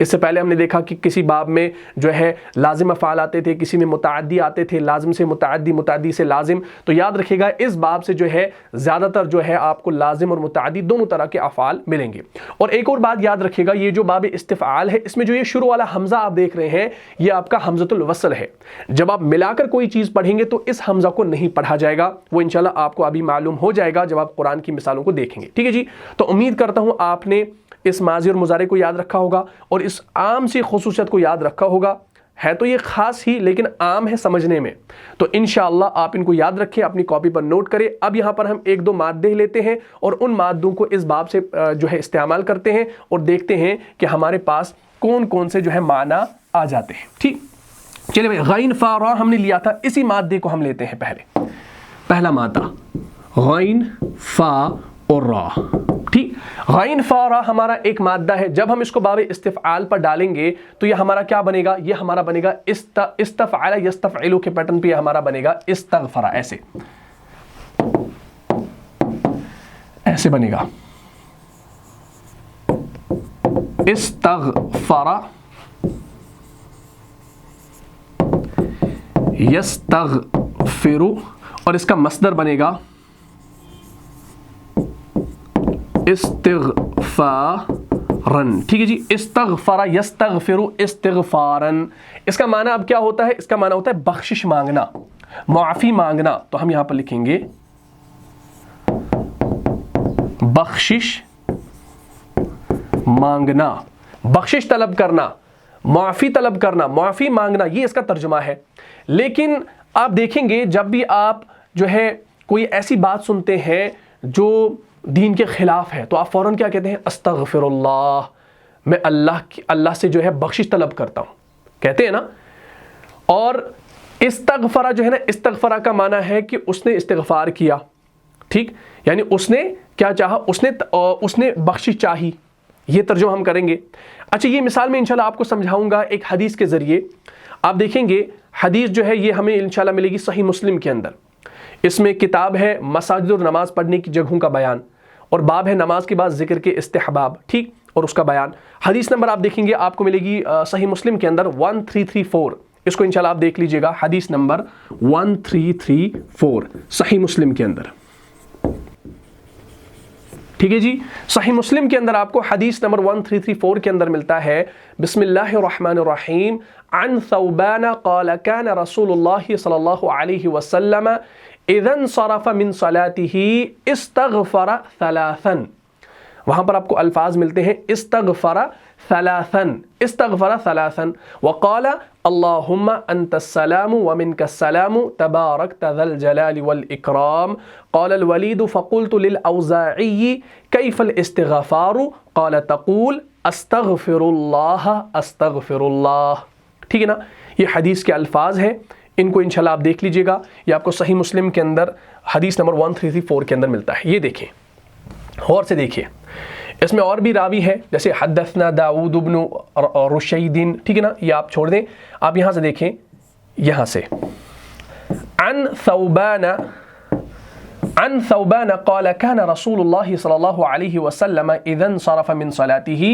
اس سے پہلے ہم نے دیکھا کہ کسی باب میں جو ہے لازم افعال آتے تھے، کسی میں متعدی آتے تھے، لازم سے متعدی، متعدی سے لازم. تو یاد رکھیے گا اس باب سے جو ہے زیادہ تر جو ہے آپ کو لازم اور متعدی دونوں طرح کے افعال ملیں گے. اور ایک اور بات یاد رکھیے گا، یہ جو باب استفعال ہے اس میں جو یہ شروع والا حمزہ آپ دیکھ رہے ہیں یہ آپ کا حمزۃ الوصل ہے. جب آپ ملا کر کوئی چیز پڑھیں گے تو اس حمزہ کو نہیں پڑھا جائے گا، وہ انشاءاللہ آپ کو ابھی معلوم ہو جائے گا جب آپ قرآن کی مثالوں کو دیکھیں گے. ٹھیک ہے جی. تو امید کرتا ہوں آپ نے اس ماضی اور مضارع کو یاد رکھا ہوگا اور اس عام سی خصوصیت کو یاد رکھا ہوگا. ہے تو یہ خاص ہی لیکن عام ہے سمجھنے میں، تو انشاءاللہ آپ ان کو یاد رکھیں، اپنی کاپی پر نوٹ کریں. اب یہاں پر ہم ایک دو مادے لیتے ہیں اور ان مادوں کو اس باب سے جو ہے استعمال کرتے ہیں اور دیکھتے ہیں کہ ہمارے پاس کون کون سے جو ہے معنی آ جاتے ہیں. ٹھیک، چلیے بھائی، غین فا را ہم نے لیا تھا، اسی مادے کو ہم لیتے ہیں. پہلا مادہ غین فا اور را. ٹھیک، غین فا را ہمارا ایک مادہ ہے. جب ہم اس کو باب استفعال پر ڈالیں گے تو یہ ہمارا کیا بنے گا؟ یہ ہمارا بنے گا استفعل یستفعلو کے پیٹرن پہ یہ ہمارا بنے گا استغفر. ایسے بنے گا استغفر یستغفر، اور اس کا مصدر بنے گا استغفارن. ٹھیک ہے جی، استغفر یستغفر استغفارن. اس کا معنی اب کیا ہوتا ہے؟ اس کا معنی ہوتا ہے بخشش مانگنا، معافی مانگنا. تو ہم یہاں پر لکھیں گے بخشش مانگنا، بخشش طلب کرنا، معافی طلب کرنا، معافی مانگنا، یہ اس کا ترجمہ ہے. لیکن آپ دیکھیں گے جب بھی آپ جو ہے کوئی ایسی بات سنتے ہیں جو دین کے خلاف ہے تو آپ فوراً کیا کہتے ہیں؟ استغفر اللہ، میں اللہ سے جو ہے بخشش طلب کرتا ہوں، کہتے ہیں نا. اور استغفرہ جو ہے نا، استغفرہ کا معنی ہے کہ اس نے استغفار کیا. ٹھیک، یعنی اس نے کیا چاہا، اس نے بخشش چاہی، یہ ترجمہ ہم کریں گے. اچھا، یہ مثال میں انشاءاللہ آپ کو سمجھاؤں گا ایک حدیث کے ذریعے. آپ دیکھیں گے حدیث جو ہے یہ ہمیں انشاءاللہ ملے گی صحیح مسلم کے اندر. اس میں کتاب ہے مساجد اور نماز پڑھنے کی جگہوں کا بیان، اور باب ہے نماز کے بعد ذکر کے استحباب. ٹھیک، اور اس کا بیان. حدیث نمبر آپ دیکھیں گے آپ کو ملے گی صحیح مسلم کے اندر 1334. اس کو انشاءاللہ آپ دیکھ لیجئے گا، حدیث نمبر 1334 صحیح مسلم کے اندر. ٹھیک ہے جی، صحیح مسلم کے اندر آپ کو حدیث نمبر 1334 کے اندر ملتا ہے بسم اللہ الرحمن الرحیم عن ثوبان قال كان رسول اللہ صلی اللہ علیہ وسلم اذا انصرف من صلاته استغفر ثلاثا. وہاں پر آپ کو الفاظ ملتے ہیں استغفر ثلاثا، استغفر ثلاثا، وقال اللهم انت السلام ومنك السلام تباركت ذا الجلال والاكرام. قال الوليد فقلت للاوزاعي كيف الاستغفار؟ قال تقول استغفر الله استغفر الله. ٹھیک ہے نا، یہ حدیث کے الفاظ ہیں، ان کو انشاءاللہ آپ دیکھ لیجئے گا. یہ آپ کو صحیح مسلم کے اندر حدیث نمبر 1334 کے اندر ملتا ہے. یہ دیکھیں، غور سے دیکھیے، اس میں اور بھی راوی ہے جیسے حدثنا داؤد بن رشید. ٹھیک ہے نا، یہ آپ چھوڑ دیں، آپ یہاں سے دیکھیں، یہاں سے عن ثوبان قال كان رسول اللہ صلی اللہ علیہ وسلم اذا انصرف من صلاته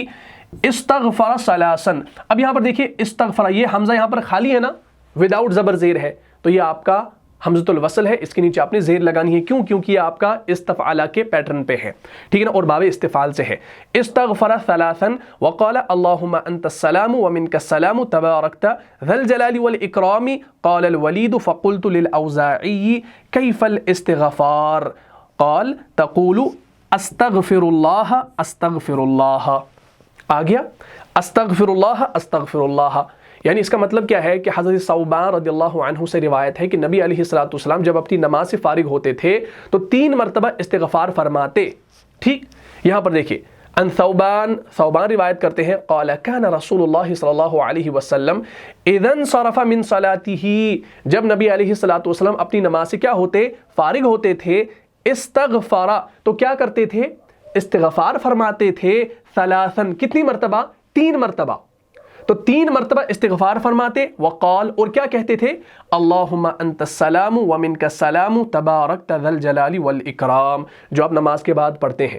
استغفر ثلاثا. اب یہاں پر دیکھیے استغفر، یہ حمزہ یہاں پر خالی ہے نا، وداؤٹ زبر زیر ہے، تو یہ آپ کا حمزۃ الوصل ہے. اس کے نیچے آپ نے زیر لگانی ہے. کیوں؟ کیونکہ یہ آپ کا استفعال کے پیٹرن پہ ہے. ٹھیک ہے نا، اور باب استفعال سے ہے. استغفر ثلاثا وقال اللهم انت السلام ومنك السلام تباركت ذا الجلال والاكرام. قال الوليد فقلت للاوزاعي كيف الاستغفار؟ قال تقول استغفر الله استغفر الله. آ گیا استغفر اللہ استغفر اللہ. یعنی اس کا مطلب کیا ہے کہ حضرت ثوبان رضی اللہ عنہ سے روایت ہے کہ نبی علیہ الصلوۃ والسلام جب اپنی نماز سے فارغ ہوتے تھے تو 3 مرتبہ استغفار فرماتے. ٹھیک، یہاں پر دیکھیے ان ثوبان روایت کرتے ہیں قال كان رسول اللہ صلی اللہ علیہ وسلم اذا انصرف من صلاته، جب نبی علیہ الصلوۃ والسلام اپنی نماز سے کیا ہوتے؟ فارغ ہوتے تھے. استغفر، تو کیا کرتے تھے؟ استغفار فرماتے تھے. ثلاثاً، کتنی مرتبہ؟ 3 مرتبہ. تو 3 مرتبہ استغفار فرماتے. وقال، اور کیا کہتے تھے؟ اللہم انت السلام ومنک السلام تبارکت ذا الجلال والاکرام، جو آپ نماز کے بعد پڑھتے ہیں.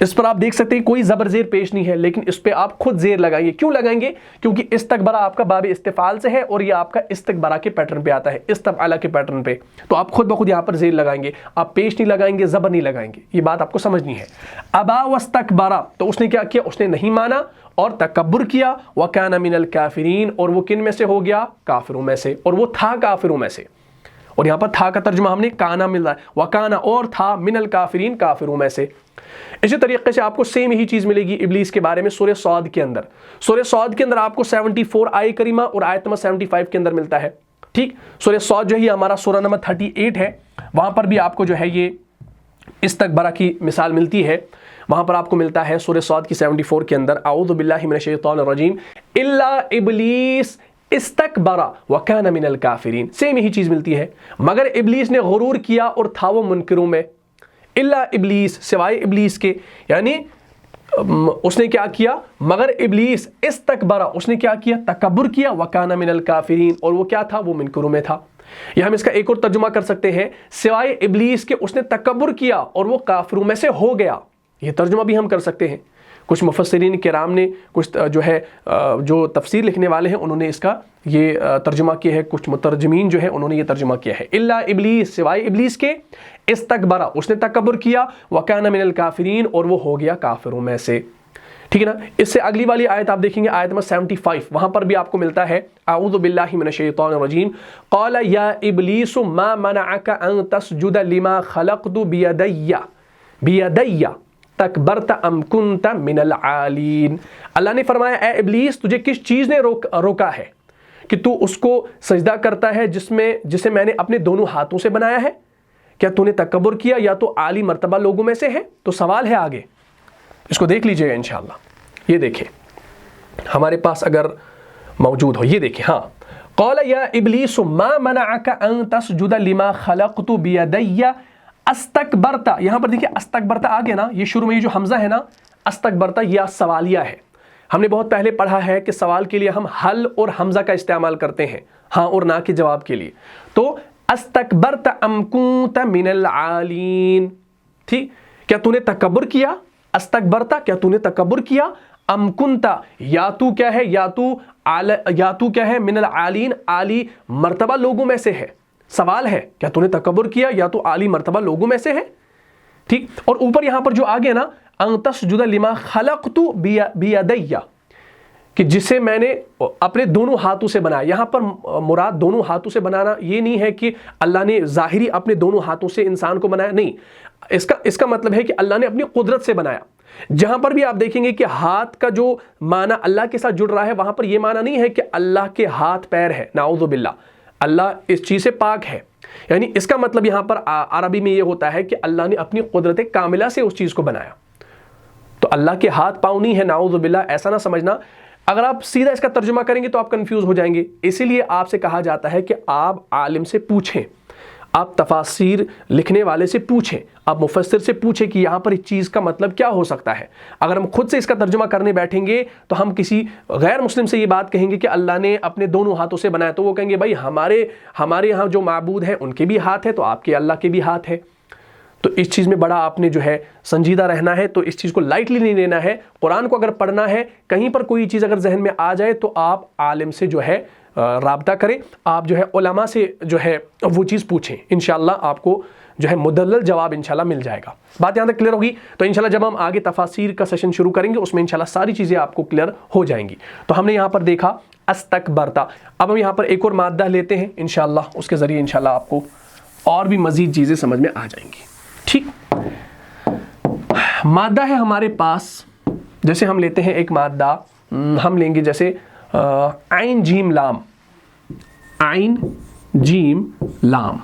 اس پر آپ دیکھ سکتے ہیں کوئی زبر زیر پیش نہیں ہے، لیکن اس پہ آپ خود زیر لگائیں گے. کیوں لگائیں گے؟ کیونکہ استکبرہ آپ کا باب استفعال سے ہے اور یہ آپ کا استکبرہ کے پیٹرن پہ آتا ہے، استفعلہ کے پیٹرن پہ. تو آپ خود بخود یہاں پر زیر لگائیں گے، آپ پیش نہیں لگائیں گے، زبر نہیں لگائیں گے. یہ بات آپ کو سمجھنی ہے. ابا واستکبرہ، تو اس نے کیا کیا؟ اس نے نہیں مانا اور تکبر کیا. وکان من الکافرین، اور وہ کن میں سے ہو گیا؟ کافروں میں سے، اور وہ تھا کافروں میں سے. اور یہاں پر تھا کا ترجمہ ہم نے کانا مل رہا ہے، وکانا اور تھا، من الکافرین کافروں میں سے. اسی طریقے سے آپ کو سیم ہی چیز ملے گی ابلیس کے بارے میں سورہ صاد کے اندر. سورہ صاد کے اندر آپ کو 74 آیہ کریمہ اور آیت نمبر 75 کے اندر ملتا ہے. ٹھیک، سورہ صاد جو ہے ہمارا سورہ نمبر 38 ہے، وہاں پر بھی آپ کو جو ہے یہ استکبرہ کی مثال ملتی ہے. وہاں پر آپ کو ملتا ہے سورہ صاد کی 74 کے اندر، اعوذ باللہ من الشیطان الرجیم الا ابلیس استکبرہ وکان من الکافرین. سیم ہی چیز ملتی ہے، مگر ابلیس نے غرور کیا اور تھا وہ منکروں میں. الا ابلیس، سوائے ابلیس کے، یعنی اس نے کیا کیا؟ مگر ابلیس استکبرہ، اس نے کیا کیا؟ تکبر کیا. وکان من الکافرین، اور وہ کیا تھا؟ وہ منکروں میں تھا. یہ ہم اس کا ایک اور ترجمہ کر سکتے ہیں، سوائے ابلیس کے اس نے تکبر کیا اور وہ کافروں میں سے ہو گیا. یہ ترجمہ بھی ہم کر سکتے ہیں. کچھ مفسرین کرام نے، کچھ جو ہے جو تفسیر لکھنے والے ہیں، انہوں نے اس کا یہ ترجمہ کیا ہے. کچھ مترجمین جو ہے انہوں نے یہ ترجمہ کیا ہے، الا ابلیس، سوائے ابلیس کے، استکبرہ، اس نے تکبر کیا، وکان من الکافرین، اور وہ ہو گیا کافروں میں سے. ٹھیک ہے نا. اس سے اگلی والی آیت آپ دیکھیں گے، آیت نمبر 75، وہاں پر بھی آپ کو ملتا ہے، اعوذ باللہ من الشیطان الرجیم قال یا ابلیس ما منعک ان تسجد لما خلقت بیدی تکبرت ام کنت من العالین. اللہ نے فرمایا اے ابلیس، تجھے کس چیز نے روکا ہے کہ تو اس کو سجدہ کرتا ہے جسے میں نے اپنے دونوں ہاتھوں سے بنایا ہے؟ کیا تو نے تکبر کیا یا تو عالی مرتبہ لوگوں میں سے ہے؟ تو سوال ہے آگے، اس کو دیکھ لیجئے گا انشاءاللہ. یہ دیکھیں ہمارے پاس اگر موجود ہو، یہ دیکھیں. ہاں، قال یا ابلیس ما منعک ان تسجد لما خلقت بیدی استکبرتا. یہاں پر دیکھیں استکبرتا آ گیا نا، یہ شروع میں یہ جو حمزہ ہے نا، استکبرتا، یہ سوالیہ ہے. ہم نے بہت پہلے پڑھا ہے کہ سوال کے لیے ہم حل اور حمزہ کا استعمال کرتے ہیں، ہاں اور نہ کے جواب کے لیے. تو استکبرت ام کنت من العالین. ٹھیک، کیا تو نے تکبر کیا؟ استکبرتا، کیا تو نے تکبر کیا؟ ام کنتا، یا تو کیا ہے؟ یا تو کیا ہے؟ من العالین، عالی مرتبہ لوگوں میں سے ہے. سوال ہے کیا تو نے تکبر کیا یا تو عالی مرتبہ لوگوں میں سے ہے. ٹھیک، اور اوپر یہاں پر جو آگے نا، ان تسجد لما خلقت بیدی، کہ جسے میں نے اپنے دونوں ہاتھوں سے بنایا. یہاں پر مراد دونوں ہاتھوں سے بنانا یہ نہیں ہے کہ اللہ نے ظاہری اپنے دونوں ہاتھوں سے انسان کو بنایا، نہیں. اس کا مطلب ہے کہ اللہ نے اپنی قدرت سے بنایا. جہاں پر بھی آپ دیکھیں گے کہ ہاتھ کا جو معنی اللہ کے ساتھ جڑ رہا ہے، وہاں پر یہ معنی نہیں ہے کہ اللہ کے ہاتھ پیر ہے، نعوذ باللہ، اللہ اس چیز سے پاک ہے. یعنی اس کا مطلب یہاں پر عربی میں یہ ہوتا ہے کہ اللہ نے اپنی قدرت کاملہ سے اس چیز کو بنایا. تو اللہ کے ہاتھ پاؤں نہیں ہے، نعوذ باللہ، ایسا نہ سمجھنا. اگر آپ سیدھا اس کا ترجمہ کریں گے تو آپ کنفیوز ہو جائیں گے. اسی لیے آپ سے کہا جاتا ہے کہ آپ عالم سے پوچھیں، آپ تفاسیر لکھنے والے سے پوچھیں، آپ مفسر سے پوچھیں کہ یہاں پر اس چیز کا مطلب کیا ہو سکتا ہے. اگر ہم خود سے اس کا ترجمہ کرنے بیٹھیں گے تو ہم کسی غیر مسلم سے یہ بات کہیں گے کہ اللہ نے اپنے دونوں ہاتھوں سے بنایا، تو وہ کہیں گے بھائی ہمارے یہاں جو معبود ہیں ان کے بھی ہاتھ ہے، تو آپ کے اللہ کے بھی ہاتھ ہے. تو اس چیز میں بڑا آپ نے جو ہے سنجیدہ رہنا ہے. تو اس چیز کو لائٹلی نہیں لینا ہے. قرآن کو اگر پڑھنا ہے، کہیں پر کوئی چیز اگر ذہن میں آ جائے تو آپ عالم سے جو ہے رابطہ کریں، آپ جو ہے علماء سے جو ہے وہ چیز پوچھیں. انشاءاللہ آپ کو جو ہے مدلل جواب انشاءاللہ مل جائے گا. بات یہاں تک کلیئر ہوگی. تو انشاءاللہ جب ہم آگے تفاسیر کا سیشن شروع کریں گے، اس میں انشاءاللہ ساری چیزیں آپ کو کلیئر ہو جائیں گی. تو ہم نے یہاں پر دیکھا استکبرتا. اب ہم یہاں پر ایک اور مادہ لیتے ہیں انشاءاللہ، اس کے ذریعے انشاءاللہ آپ کو اور بھی مزید چیزیں سمجھ میں آ جائیں گی. ٹھیک، مادہ ہے ہمارے پاس. جیسے ہم لیتے ہیں ایک مادہ، ہم لیں گے جیسے عین جیم لام. عین جیم لام،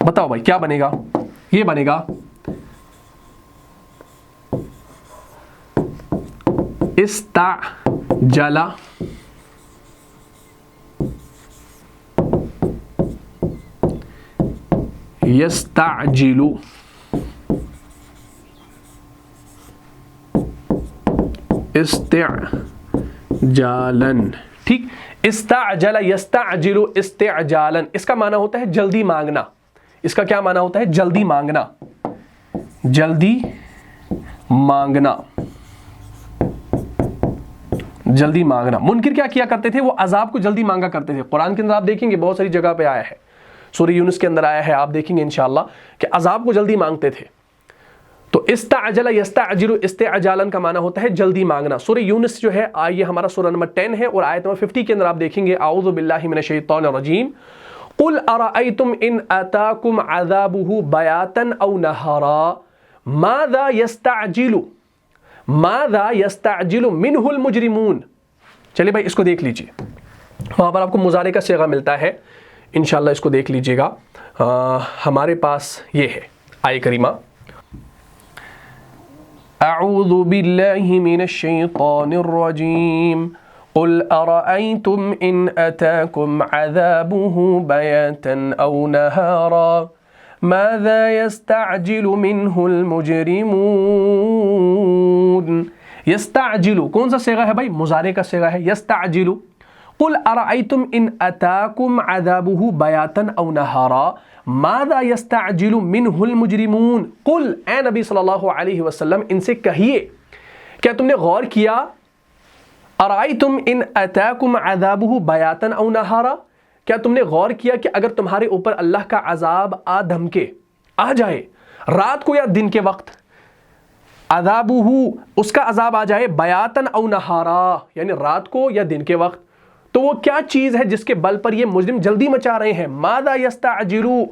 بتاؤ بھائی کیا بنے گا؟ یہ بنے گا استعجل یستعجل استعجالن. ٹھیک، استعجل یستعجل استعجالن، اس کا معنی ہوتا ہے جلدی مانگنا. اس کا کیا معنی ہوتا ہے؟ جلدی مانگنا. جلدی مانگنا، جلدی مانگنا۔ منکر کیا کیا کرتے تھے؟ وہ عذاب کو جلدی مانگا کرتے تھے۔ قرآن کے اندر آپ دیکھیں گے بہت ساری جگہ پہ آیا ہے، سورہ یونس کے اندر آیا ہے، آپ دیکھیں گے انشاءاللہ کہ عذاب کو جلدی مانگتے تھے۔ تو استعجل یستعجل، استعجالن کا معنی ہوتا ہے جلدی مانگنا۔ سورہ یونس جو ہے یہ ہمارا سورہ نمبر 10 ہے، اور آیت نمبر 50 کے اندر آپ دیکھیں گے اعوذ باللہ من الشیطان الرجیم قل ارأیتم ان اتاکم عذابہ بیاتا او نہارا ماذا یستعجل منہ المجرمون۔ چلے بھائی اس کو دیکھ لیجئے، وہاں پر آپ کو مضارع کا صیغہ ملتا ہے، انشاءاللہ اس کو دیکھ لیجئے گا۔ ہمارے پاس یہ ہے آیہ کریمہ، اعوذ باللہ من الشیطان الرجیم قل ارأیتم ان اتاکم عذابہ بیاتا او نہارا ماذا یستعجل منہ المجرمون۔ یستعجلو کون سا صیغہ ہے بھائی؟ مضارع کا صیغہ ہے، یستعجلو۔ قل ارأیتم ان اتاکم عذابہ بیاتا او نہارا ماذا یستعجل منہ المجرمون۔ قل اے نبی صلی اللہ علیہ وسلم ان سے کہیے کیا تم نے غور کیا، ارأیتم ان اتاکم عذابہ بیاتا او نہارا، کیا تم نے غور کیا کہ اگر تمہارے اوپر اللہ کا عذاب آ دھمکے، آ جائے رات کو یا دن کے وقت، عذابہ اس کا عذاب آ جائے، بیاتن او نہارا یعنی رات کو یا دن کے وقت، تو وہ کیا چیز ہے جس کے بل پر یہ مجرم جلدی مچا رہے ہیں؟ ماذا یستعجلو،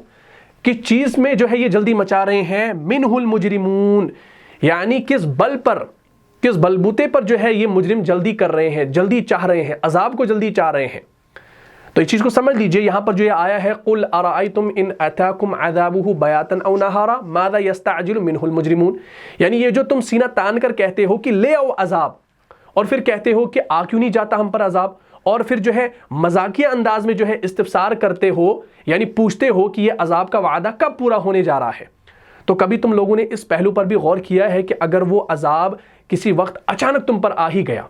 کس چیز میں جو ہے یہ جلدی مچا رہے ہیں؟ منہ المجرمون، یعنی کس بل پر، کس بلبوتے پر جو ہے یہ مجرم جلدی کر رہے ہیں، جلدی چاہ رہے ہیں، عذاب کو جلدی چاہ رہے ہیں۔ تو اس چیز کو سمجھ لیجئے، یہاں پر جو یہ آیا ہے قل ارأیتم ان اتاکم عذابہ بیاتا او نہارا ماذا یستعجل منہ المجرمون، یعنی یہ جو تم سینہ تان کر کہتے ہو کہ لے آؤ عذاب، اور پھر کہتے ہو کہ آ کیوں نہیں جاتا ہم پر عذاب، اور پھر جو ہے مذاقیہ انداز میں جو ہے استفسار کرتے ہو، یعنی پوچھتے ہو کہ یہ عذاب کا وعدہ کب پورا ہونے جا رہا ہے، تو کبھی تم لوگوں نے اس پہلو پر بھی غور کیا ہے کہ اگر وہ عذاب کسی وقت اچانک تم پر آ ہی گیا،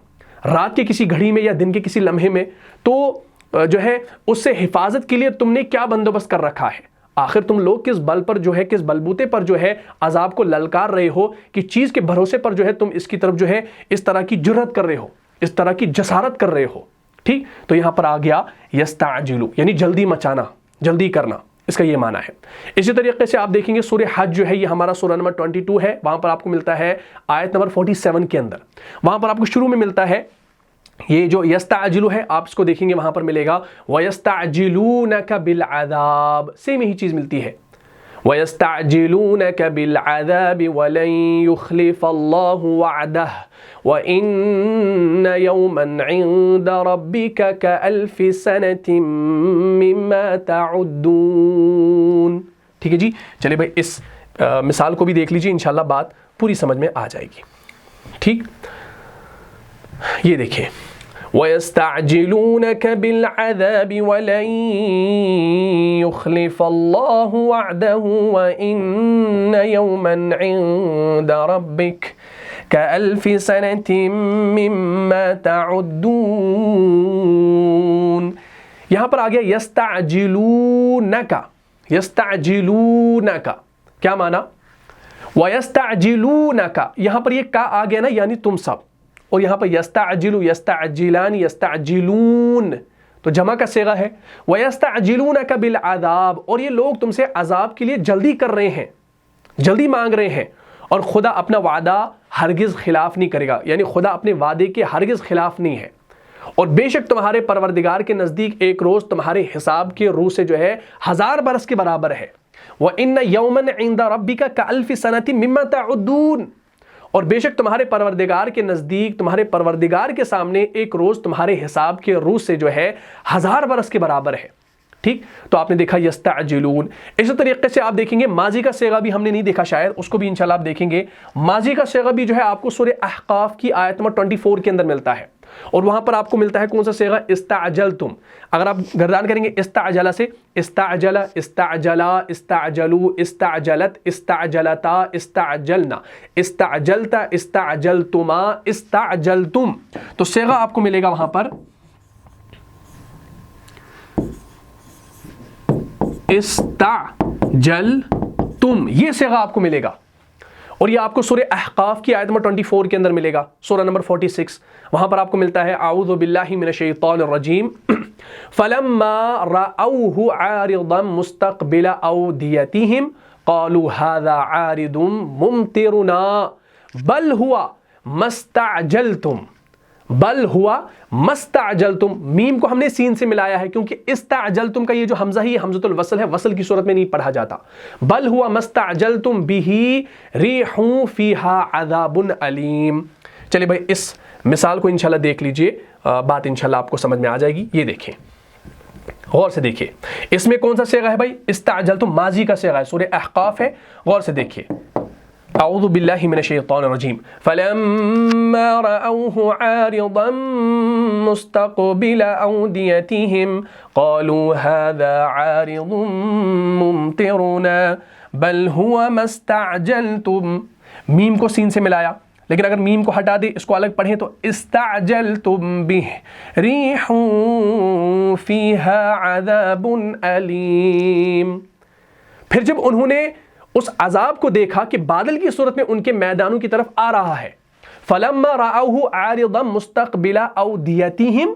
رات کے کسی گھڑی میں یا دن کے کسی لمحے میں، تو جو ہے اس سے حفاظت کے لیے تم نے کیا بندوبست کر رکھا ہے؟ آخر تم لوگ کس بل پر جو ہے، کس بلبوتے پر جو ہے عذاب کو للکار رہے ہو، کہ چیز کے بھروسے پر جو ہے تم اس کی طرف جو ہے اس طرح کی جرات کر رہے ہو، اس طرح کی جسارت کر رہے ہو؟ ٹھیک، تو یہاں پر آ گیا یستعجلو یعنی جلدی مچانا، جلدی کرنا، اس کا یہ معنی ہے۔ اسی طریقے سے آپ دیکھیں گے سورہ حج جو ہے یہ ہمارا سورہ نمبر 22 ہے، وہاں پر آپ کو ملتا ہے آیت نمبر 47 کے اندر، وہاں پر آپ کو شروع میں ملتا ہے یہ جو یستعجلو ہے، آپ اس کو دیکھیں گے وہاں پر ملے گا وَيَسْتَعْجِلُونَكَ بِالْعَذَابِ، سیم ہی چیز ملتی ہے، وَيَسْتَعْجِلُونَكَ بِالْعَذَابِ وَلَن يُخْلِفَ اللَّهُ وَعْدَهُ وَإِنَّ يَوْمًا عِندَ رَبِّكَ كَأَلْفِ سَنَةٍ مِّمَّا تَعُدُّونَ۔ ٹھیک ہے جی، چلے بھائی اس مثال کو بھی دیکھ لیجیے، انشاءاللہ بات پوری سمجھ میں آ جائے گی۔ ٹھیک، یہ دیکھیں وَيَسْتَعْجِلُونَكَ بِالْعَذَابِ وَلَن يُخْلِفَ اللَّهُ وَعْدَهُ وَإِنَّ يَوْمًا عِندَ رَبِّكَ كَأَلْفِ سَنَةٍ مِّمَّا تَعُدُّونَ۔ یہاں پر آ گیا یستعجلونک، یستعجلونک کیا معنی؟ وَيَسْتَعْجِلُونَكَ، یہاں پر یہ کا آ گیا نا، یعنی تم سب، اور یہاں پر یستعجلو، یستعجلان، یستعجلون تو جمع کا صیغہ ہے، وَيَسْتَعْجِلُونَكَ بِالْعَذَابِ، اور یہ لوگ تم سے عذاب کے لیے جلدی کر رہے ہیں، جلدی مانگ رہے ہیں، اور خدا اپنا وعدہ ہرگز خلاف نہیں کرے گا، یعنی خدا اپنے وعدے کے ہرگز خلاف نہیں ہے، اور بے شک تمہارے پروردگار کے نزدیک ایک روز تمہارے حساب کے روح سے جو ہے 1000 برس کے برابر ہے، وَإِنَّ يَوْمًا عِندَ رَبِّكَ كَأَلْفِ سَنَةٍ مِّمَّا تَعُدُّونَ، اور بے شک تمہارے پروردگار کے نزدیک، تمہارے پروردگار کے سامنے ایک روز تمہارے حساب کے روز سے جو ہے 1000 برس کے برابر ہے۔ ٹھیک، تو آپ نے دیکھا یستعجلون۔ اسی طریقے سے آپ دیکھیں گے ماضی کا صیغہ بھی ہم نے نہیں دیکھا شاید، اس کو بھی انشاءاللہ آپ دیکھیں گے، ماضی کا صیغہ بھی جو ہے آپ کو سورہ احقاف کی آیت نمبر 24 کے اندر ملتا ہے، اور وہاں پر آپ کو ملتا ہے کون سا صیغہ؟ استعجلتم۔ اگر آپ گردان کریں گے استعجل سے، استعجل، استعجلا، استعجلو، استعجلت، استعجلتا، استعجلنا، استعجلت، استعجلتما، استعجلتم، تو صیغہ آپ کو ملے گا وہاں پر استعجلتم، یہ صیغہ آپ کو ملے گا، اور یہ آپ کو سورہ احقاف کی آیت نمبر 24 کے اندر ملے گا، سورہ نمبر 46، وہاں پر آپ کو ملتا ہے اعوذ باللہ من الشیطان الرجیم فلما رأوه عارضا مستقبل اودیتہم قالوا هذا عارض ممطرنا بل هو مستعجلتم، بل ہوا مستعجلتم، میم کو ہم نے سین سے ملایا ہے کیونکہ استعجلتم کا یہ جو حمزہ ہے یہ حمزۃ الوصل ہے، وصل کی صورت میں نہیں پڑھا جاتا۔ بل ہوا مستعجلتم بہ ریح فیہا عذاب علیم۔ چلے بھائی اس مثال کو انشاءاللہ دیکھ لیجئے، بات انشاءاللہ آپ کو سمجھ میں آ جائے گی۔ یہ دیکھیں، غور سے دیکھیں، اس میں کون سا صیغہ ہے بھائی؟ استعجلتم، ماضی کا صیغہ ہے، سورہ احقاف ہے، غور سے دیکھیں۔ اعوذ باللہ من الشیطان الرجیم فلما رأوه عارضا مستقبل اودیتہم قالوا هذا عارض ممطرنا بل هو ما استعجلتم، میم کو سین سے ملایا، لیکن اگر میم کو ہٹا دے، اس کو الگ پڑھیں تو استعجلتم بہ ریح فیہا عذاب علیم۔ پھر جب انہوں نے اس عذاب کو دیکھا کہ بادل کی صورت میں ان کے میدانوں کی طرف آ رہا ہے، فلما رأوه عارضا مستقبل اودیتہم،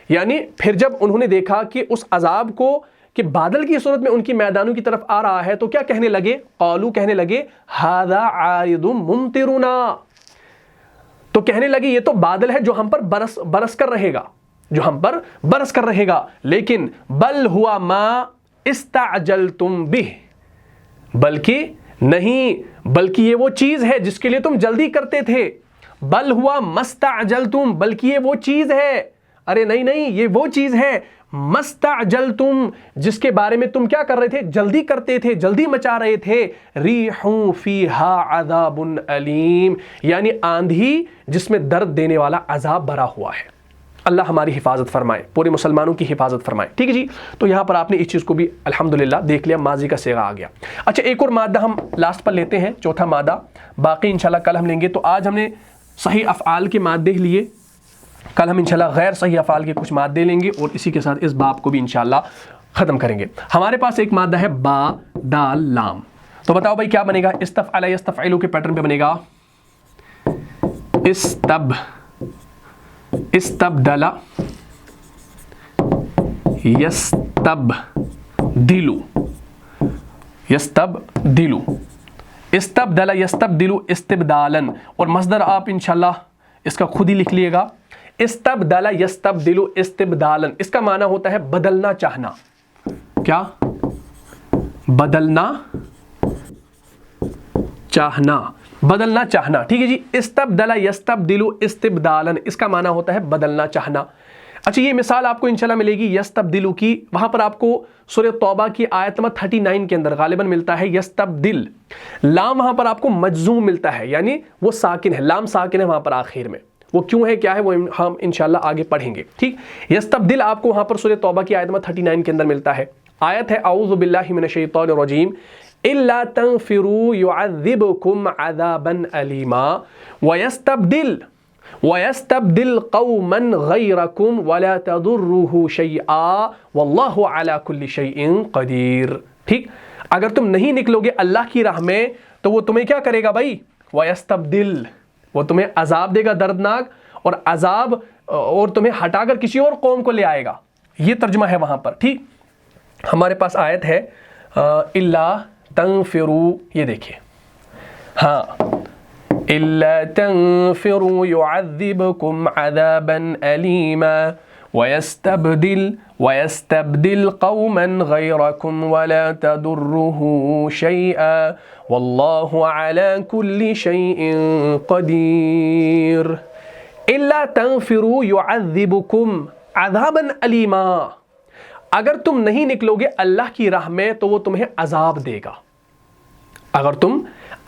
یعنی پھر جب انہوں نے دیکھا کہ اس عذاب کو کہ بادل کی صورت میں ان کی میدانوں کی طرف آ رہا ہے تو کیا کہنے لگے؟ قالوا، کہنے لگے ھذا عارض ممطرنا، تو کہنے لگے یہ تو بادل ہے جو ہم پر برس کر رہے گا، جو ہم پر برس کر رہے گا، لیکن بل ہوا ما استعجلتم بہ، بلکہ نہیں، بلکہ یہ وہ چیز ہے جس کے لیے تم جلدی کرتے تھے، بل ہوا مستعجلتم، بلکہ یہ وہ چیز ہے، ارے نہیں یہ وہ چیز ہے مستعجلتم جس کے بارے میں تم کیا کر رہے تھے؟ جلدی کرتے تھے، جلدی مچا رہے تھے، ریح فیہا عذاب علیم، یعنی آندھی جس میں درد دینے والا عذاب بھرا ہوا ہے۔ اللہ ہماری حفاظت فرمائے، پورے مسلمانوں کی حفاظت فرمائے، ٹھیک ہے جی۔ تو یہاں پر آپ نے اس چیز کو بھی الحمدللہ دیکھ لیا، ماضی کا صیغہ آ گیا۔ اچھا ایک اور مادہ ہم لاسٹ پر لیتے ہیں، چوتھا مادہ، باقی انشاءاللہ کل ہم لیں گے۔ تو آج ہم نے صحیح افعال کے مادے لیے، کل ہم انشاءاللہ غیر صحیح افعال کے کچھ مادے لیں گے اور اسی کے ساتھ اس باب کو بھی انشاءاللہ ختم کریں گے۔ ہمارے پاس ایک مادہ ہے با دال لام، تو بتاؤ بھائی کیا بنے گا؟ استفعل یستفعلوا کے پیٹرن پہ بنے گا استبدل یستبدلو، استبدل یستبدلو استبدالن، اور مصدر آپ انشاءاللہ اس کا خود ہی لکھ لیے گا، استبدل یستبدلو استبدالن، اس کا معنی ہوتا ہے بدلنا چاہنا۔ کیا؟ بدلنا چاہنا، بدلنا چاہنا، ٹھیک ہے جی۔ استبدل یستبدلو استبدالن، اس کا معنی ہوتا ہے بدلنا چاہنا۔ اچھا یہ مثال آپ کو انشاءاللہ ملے گی یستبدلو کی، وہاں پر آپ کو سورہ توبہ کی آیت نمبر 39 کے اندر غالباً ملتا ہے یستبدل، لام وہاں پر آپ کو مجزوم ملتا ہے، یعنی وہ ساکن ہے، لام ساکن ہے وہاں پر آخر میں، وہ کیوں ہے کیا ہے وہ ہم انشاءاللہ آگے پڑھیں گے، ٹھیک۔ یستبدل آپ کو وہاں پر سورہ توبہ کی آیت نمبر 39 کے اندر ملتا ہے، آیت ہے اعوذ باللہ من الشیطان الرجیم الا تنفروا يعذبكم عذابا علیما ويستبدل قوما غيركم ولا تضروه شيئا واللہ على كل شيء قدیر، ٹھیک۔ اگر تم نہیں نکلو گے اللہ کی راہ میں تو وہ تمہیں کیا کرے گا بھائی؟ وَيَسْتَبْدِلْ، وہ تمہیں عذاب دے گا دردناک، اور عذاب اور تمہیں ہٹا کر کسی اور قوم کو لے آئے گا، یہ ترجمہ ہے وہاں پر، ٹھیک۔ ہمارے پاس آیت ہے الا تنفروا، یہ دیکھیں، ہاں الا تنفروا يعذبكم عذابا علیما ويستبدل قوما غيركم ولا تضره شيئا والله على كل شيء قدير۔ الا تنفروا يعذبكم عذابا علیما، اگر تم نہیں نکلو گے اللہ کی راہ میں تو وہ تمہیں عذاب دے گا۔ اگر تم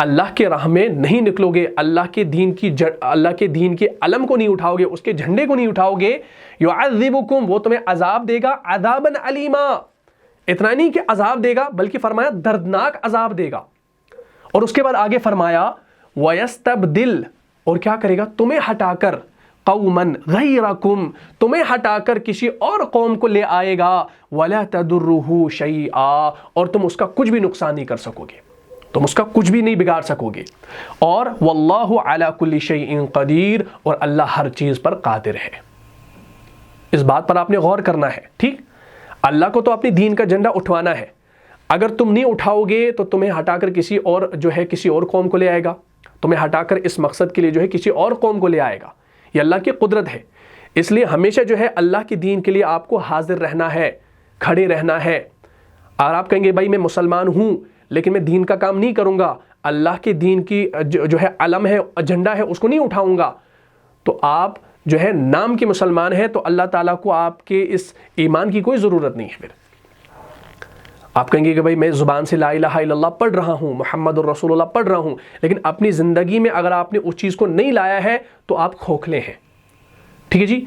اللہ کے راہ میں نہیں نکلو گے، اللہ کے دین کے علم کو نہیں اٹھاؤ گے، اس کے جھنڈے کو نہیں اٹھاؤ گے، یعذبکم، وہ تمہیں عذاب دے گا، عذابا علیما، اتنا نہیں کہ عذاب دے گا بلکہ فرمایا دردناک عذاب دے گا، اور اس کے بعد آگے فرمایا ویستبدل، اور کیا کرے گا؟ تمہیں ہٹا کر، قومن غیرکم، تمہیں ہٹا کر کسی اور قوم کو لے آئے گا، ولا تضرہ شیئا، اور تم اس کا کچھ بھی نقصان نہیں کر سکو گے، تم اس کا کچھ بھی نہیں بگاڑ سکو گے. اور واللہ علی کل شیء قدیر، اور اللہ ہر چیز پر قادر ہے. اس بات پر آپ نے غور کرنا ہے. ٹھیک، اللہ کو تو اپنی دین کا جھنڈا اٹھوانا ہے. اگر تم نہیں اٹھاؤ گے تو تمہیں ہٹا کر کسی اور جو ہے کسی اور قوم کو لے آئے گا، تمہیں ہٹا کر اس مقصد کے لیے جو ہے کسی اور قوم کو لے آئے گا. یہ اللہ کی قدرت ہے. اس لیے ہمیشہ جو ہے اللہ کے دین کے لیے آپ کو حاضر رہنا ہے، کھڑے رہنا ہے. اور آپ کہیں گے بھائی میں مسلمان ہوں لیکن میں دین کا کام نہیں کروں گا، اللہ کے دین کی جو ہے علم ہے، ایجنڈا ہے، اس کو نہیں اٹھاؤں گا، تو آپ جو ہے نام کے مسلمان ہیں، تو اللہ تعالیٰ کو آپ کے اس ایمان کی کوئی ضرورت نہیں ہے. پھر آپ کہیں گے کہ بھائی میں زبان سے لا الہ الا اللہ پڑھ رہا ہوں، محمد الرسول اللہ پڑھ رہا ہوں، لیکن اپنی زندگی میں اگر آپ نے اس چیز کو نہیں لایا ہے تو آپ کھوکھلے ہیں. ٹھیک ہے جی.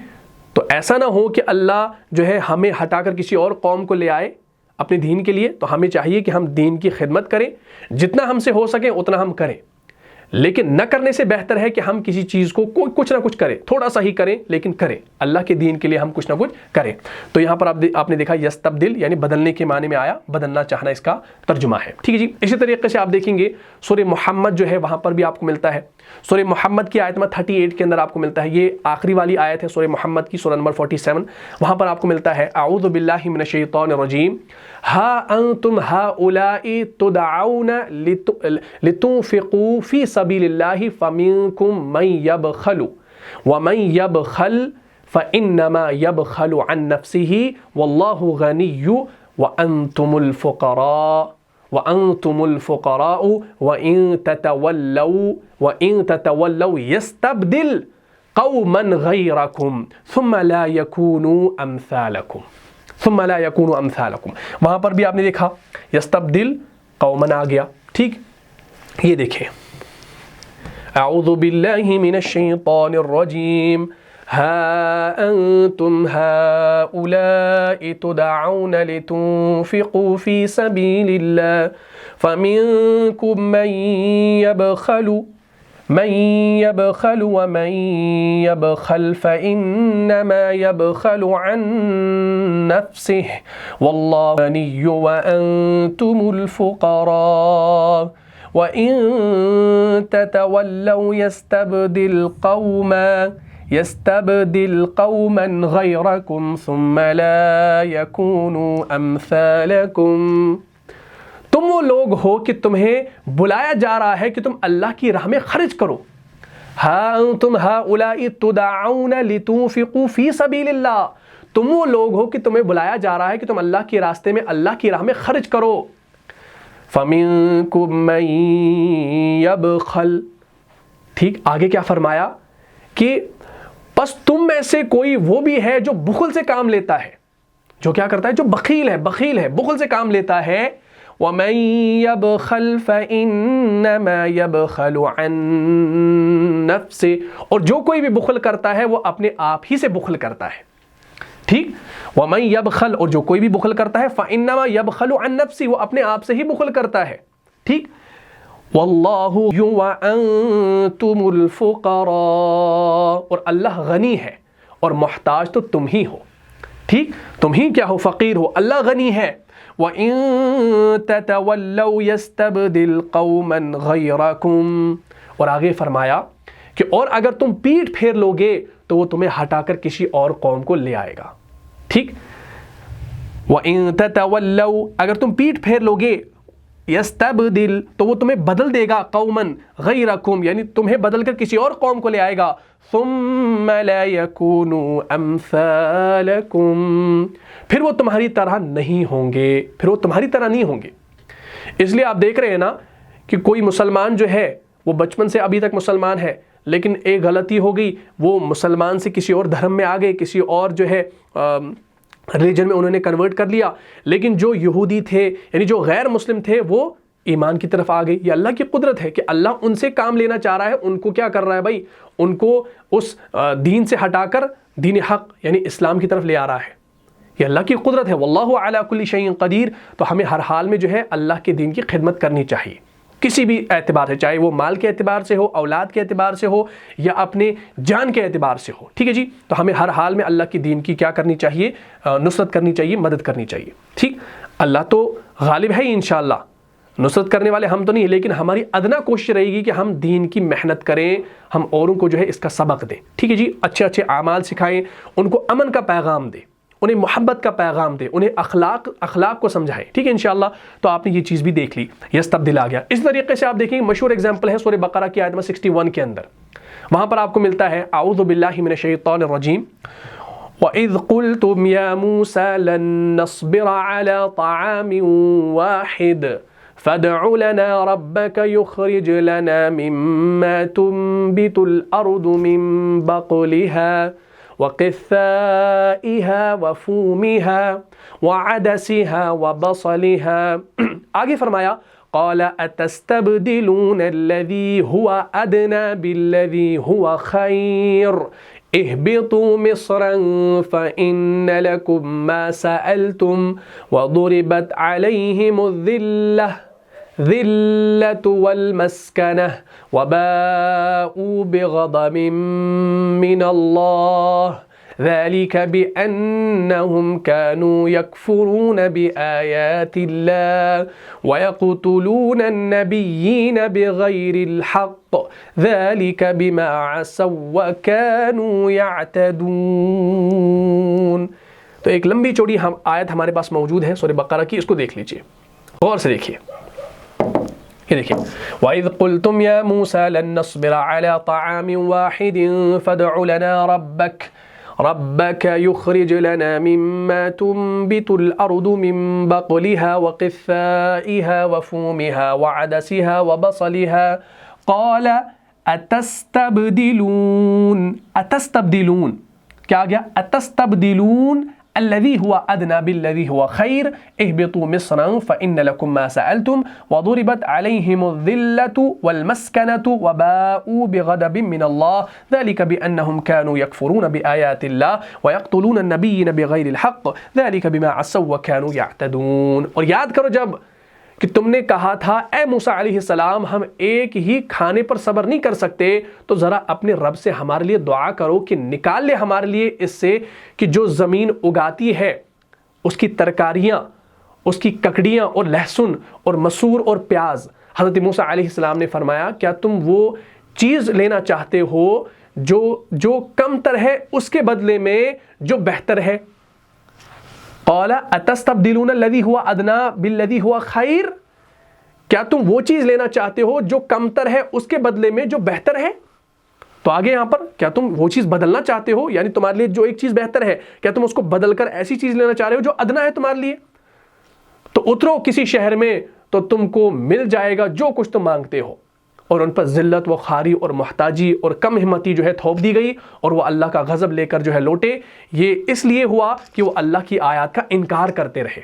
تو ایسا نہ ہو کہ اللہ جو ہے ہمیں ہٹا کر کسی اور قوم کو لے آئے اپنے دین کے لیے. تو ہمیں چاہیے کہ ہم دین کی خدمت کریں، جتنا ہم سے ہو سکے اتنا ہم کریں، لیکن نہ کرنے سے بہتر ہے کہ ہم کسی چیز کو کچھ نہ کچھ کریں، تھوڑا سا ہی کریں لیکن کریں، اللہ کے دین کے لیے ہم کچھ نہ کچھ کریں. تو یہاں پر آپ نے دیکھا یستبدل یعنی بدلنے کے معنی میں آیا، بدلنا چاہنا اس کا ترجمہ ہے. ٹھیک ہے جی. اسی طریقے سے آپ دیکھیں گے سورہ محمد جو ہے وہاں پر بھی آپ کو ملتا ہے. سورہ محمد کی آیت نمبر 38 کے اندر آپ کو ملتا ہے، یہ آخری والی آیت ہے سورہ محمد کی، سورہ نمبر 47. وہاں پر آپ کو ملتا ہے اعوذ باللہ من الشیطان الرجیم ہا انتم ہؤلاء تدعون لتنفقوا فی سبیل اللہ فمنکم من یبخل ومن یبخل فانما یبخل عن نفسہ واللہ غنی وانتم الفقراء وَإِن تَتَوَلَّوْا يَسْتَبْدِلْ قَوْمًا غَيْرَكُمْ ثُمَّ لَا يَكُونُوا أَمْثَالَكُمْ. وہاں پر بھی آپ نے دیکھا یستبدل قومن آ گیا. ٹھیک، یہ دیکھیں اعوذ باللہ من الشیطان الرجیم ها أنتم هؤلاء تدعون لتنفقوا في سبيل الله فمنكم من يبخل ومن يبخل فإنما يبخل عن نفسه والله غني وأنتم الفقراء وإن تتولوا يستبدل قوما غيركم ثم لا يكونوا أمثالكم. تم وہ لوگ ہو کہ تمہیں بلایا جا رہا ہے کہ تم اللہ کی راہ میں خرچ کرو. ہاں انتم ہؤلاء تدعون لتنفقوا فی سبیل اللہ. تم وہ لوگ ہو کہ تمہیں بلایا جا رہا ہے کہ تم اللہ کے راستے میں، اللہ کی راہ میں خرچ کرو. فمنکم من یبخل. ٹھیک، آگے کیا فرمایا کہ بس تم میں سے کوئی وہ بھی ہے جو بخل سے کام لیتا ہے، جو کیا کرتا ہے، جو بخیل ہے، بخل سے کام لیتا ہے. وَمَن يَبْخَلْ فَإِنَّمَا يَبْخَلُ عَن نَفْسِهِ. اور جو کوئی بھی بخل کرتا ہے وہ اپنے آپ ہی سے بخل کرتا ہے. ٹھیک، وَمَن يَبْخَلْ، اور جو کوئی بھی بخل کرتا ہے فَإِنَّمَا يَبْخَلُ عَن نَفْسِهِ، وہ اپنے آپ سے ہی بخل کرتا ہے. ٹھیک، واللہ وانتم الفقراء، اور اللہ غنی ہے اور محتاج تو تم ہی ہو. ٹھیک، تم ہی کیا ہو، فقیر ہو، اللہ غنی ہے. وَإِن تَتَوَلَّوْا يَسْتَبْدِلْ قَوْمًا غَيْرَكُمْ. اور آگے فرمایا کہ اور اگر تم پیٹ پھیر لوگے تو وہ تمہیں ہٹا کر کسی اور قوم کو لے آئے گا. ٹھیک، وَإِن تَتَوَلَّوْا، اگر تم پیٹ پھیر لوگے، یستبدل، تو وہ تمہیں بدل دے گا، قومن غیرکم یعنی تمہیں بدل کر کسی اور قوم کو لے آئے گا. ثم لا یکونوا امثالکم، پھر وہ تمہاری طرح نہیں ہوں گے. اس لیے آپ دیکھ رہے ہیں نا کہ کوئی مسلمان جو ہے وہ بچپن سے ابھی تک مسلمان ہے، لیکن ایک غلطی ہو گئی، وہ مسلمان سے کسی اور دھرم میں آ گئے، کسی اور جو ہے ریلیجن میں انہوں نے کنورٹ کر لیا. لیکن جو یہودی تھے یعنی جو غیر مسلم تھے وہ ایمان کی طرف آ گئے. یہ اللہ کی قدرت ہے کہ اللہ ان سے کام لینا چاہ رہا ہے. ان کو کیا کر رہا ہے بھائی، ان کو اس دین سے ہٹا کر دین حق یعنی اسلام کی طرف لے آ رہا ہے. یہ اللہ کی قدرت ہے. واللہ علی کل شیء قدیر. تو ہمیں ہر حال میں جو ہے اللہ کے دین کی خدمت کرنی چاہیے، کسی بھی اعتبار سے، چاہے وہ مال کے اعتبار سے ہو، اولاد کے اعتبار سے ہو، یا اپنے جان کے اعتبار سے ہو. ٹھیک ہے جی. تو ہمیں ہر حال میں اللہ کی دین کی کیا کرنی چاہیے، نصرت کرنی چاہیے، مدد کرنی چاہیے. ٹھیک، اللہ تو غالب ہے ہی انشاءاللہ. نصرت کرنے والے ہم تو نہیں، لیکن ہماری ادنا کوشش رہے گی کہ ہم دین کی محنت کریں، ہم اوروں کو جو ہے اس کا سبق دیں، ٹھیک ہے جی، اچھے اچھے اعمال سکھائیں، ان کو امن کا پیغام دیں، انہیں محبت کا پیغام دیں، انہیں اخلاق کو سمجھائیں، ٹھیک ہے انشاءاللہ۔ تو آپ نے یہ چیز بھی دیکھ لی، یستبدل آ گیا۔ اس طریقے سے آپ دیکھیں مشہور اگزامپل ہے سورہ بقرہ کی آیت نمبر 61 کے اندر، وہاں پر آپ کو ملتا ہے اعوذ باللہ من الشیطان الرجیم وَإِذْ قُلْتُمْ يَا مُوسَى لَن نَّصْبِرَ عَلَى طَعَامٍ وَاحِدٍ فَادْعُ لَنَا رَبَّكَ يُخْرِجْ لَنَا مِمَّا تُنبِتُ الْأَرْضُ مِن بَقْلِهَا وَقِثَّائِهَا وَفُومِهَا وَعَدَسِهَا وَبَصَلِهَا۔ آگے فرمایا قَالَ أَتَسْتَبْدِلُونَ الَّذِي هُوَ أَدْنَىٰ بِالَّذِي هُوَ خَيْرٌ اهبطوا مصرا فإن لكم ما سألتم وضربت عليهم الذلة والمسكنة وباءوا بغضب من الله ذلك بأنهم كانوا يكفرون بآيات الله ويقتلون النبيين بغير الحق ذلك بما عصوا وكانوا يعتدون۔ تو ایک لمبی چوڑی آیت ہمارے پاس موجود ہے سورہ بقرہ کی، اس کو دیکھ لیجئے، غور سے دیکھیے، یہ دیکھیے وَإِذْ قُلْتُمْ يَا مُوسَى لَن نَّصْبِرَ عَلَى طَعَامٍ وَاحِدٍ فَادْعُ لَنَا رَبَّكَ يُخْرِجْ لَنَا مِمَّا تُنبِتُ الْأَرْضُ مِن بَقْلِهَا وَقِثَّائِهَا وَفُومِهَا وَعَدَسِهَا وَبَصَلِهَا قَالَ أَتَسْتَبْدِلُونَ کیا گیا؟ أَتَسْتَبْدِلُونَ الذي هو أدنى بالذي هو خير اهبطوا مصرا فإن لكم ما سألتم وضربت عليهم الذلة والمسكنة وباءوا بغضب من الله ذلك بأنهم كانوا يكفرون بآيات الله ويقتلون النبيين بغير الحق ذلك بما عصوا وكانوا يعتدون۔ اور یاد کرو جب کہ تم نے کہا تھا اے موسیٰ علیہ السلام ہم ایک ہی کھانے پر صبر نہیں کر سکتے، تو ذرا اپنے رب سے ہمارے لیے دعا کرو کہ نکال لے ہمارے لیے اس سے کہ جو زمین اگاتی ہے اس کی ترکاریاں، اس کی ککڑیاں اور لہسن اور مسور اور پیاز۔ حضرت موسیٰ علیہ السلام نے فرمایا کیا تم وہ چیز لینا چاہتے ہو جو کم تر ہے اس کے بدلے میں جو بہتر ہے؟ قال اتستبدلون الذی هو ادنی بالذی هو خیر، کیا تم وہ چیز لینا چاہتے ہو جو کم تر ہے اس کے بدلے میں جو بہتر ہے؟ تو آگے یہاں پر کیا تم وہ چیز بدلنا چاہتے ہو، یعنی تمہارے لیے جو ایک چیز بہتر ہے کیا تم اس کو بدل کر ایسی چیز لینا چاہ رہے ہو جو ادنا ہے تمہارے لیے؟ تو اترو کسی شہر میں تو تم کو مل جائے گا جو کچھ تم مانگتے ہو۔ اور ان پر ذلت و خواری اور محتاجی اور کم ہمتی جو ہے تھوپ دی گئی، اور وہ اللہ کا غضب لے کر جو ہے لوٹے۔ یہ اس لیے ہوا کہ وہ اللہ کی آیات کا انکار کرتے رہے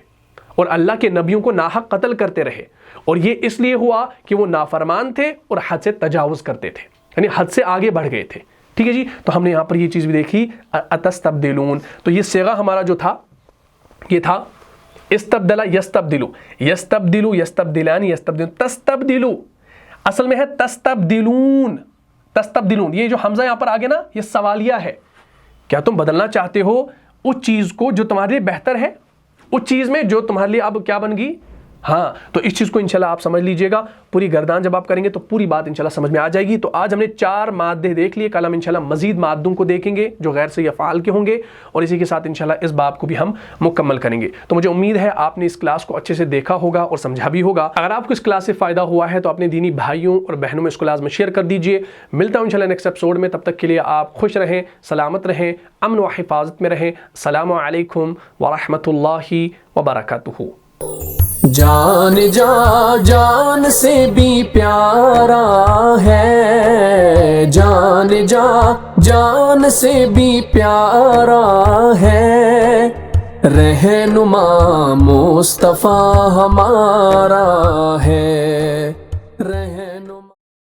اور اللہ کے نبیوں کو ناحق قتل کرتے رہے، اور یہ اس لیے ہوا کہ وہ نافرمان تھے اور حد سے تجاوز کرتے تھے، یعنی حد سے آگے بڑھ گئے تھے، ٹھیک ہے جی۔ تو ہم نے یہاں پر یہ چیز بھی دیکھی اتستبدلون، تو یہ صیغہ ہمارا جو تھا یہ تھا استبدل یستبدلو، یستبدلو یستبدلان یستبدلون، تستبدلو اصل میں ہے تستبدلون، تستبدلون، یہ جو حمزہ یہاں پر آگے نا یہ سوالیہ ہے، کیا تم بدلنا چاہتے ہو اس چیز کو جو تمہارے لیے بہتر ہے، اس چیز میں جو تمہارے لیے اب کیا بن گئی؟ ہاں، تو اس چیز کو انشاءاللہ آپ سمجھ لیجئے گا، پوری گردان جب آپ کریں گے تو پوری بات انشاءاللہ سمجھ میں آ جائے گی۔ تو آج ہم نے 4 مادے دیکھ لیے، کل ہم انشاءاللہ مزید مادوں کو دیکھیں گے جو غیر صحیح افعال کے ہوں گے، اور اسی کے ساتھ انشاءاللہ اس باب کو بھی ہم مکمل کریں گے۔ تو مجھے امید ہے آپ نے اس کلاس کو اچھے سے دیکھا ہوگا اور سمجھا بھی ہوگا۔ اگر آپ کو اس کلاس سے فائدہ ہوا ہے تو اپنے دینی بھائیوں اور بہنوں میں اس کو لازم شیئر کر دیجئے۔ ملتا ہوں انشاءاللہ نیکسٹ ایپیسوڈ میں، تب تک کے لیے آپ خوش رہیں، سلامت رہیں، امن و حفاظت میں رہیں۔ السلام علیکم ورحمۃ اللہ وبرکاتہ۔ جان جان سے بھی پیارا ہے، جان جان سے بھی پیارا ہے، رہنما مصطفیٰ ہمارا ہے۔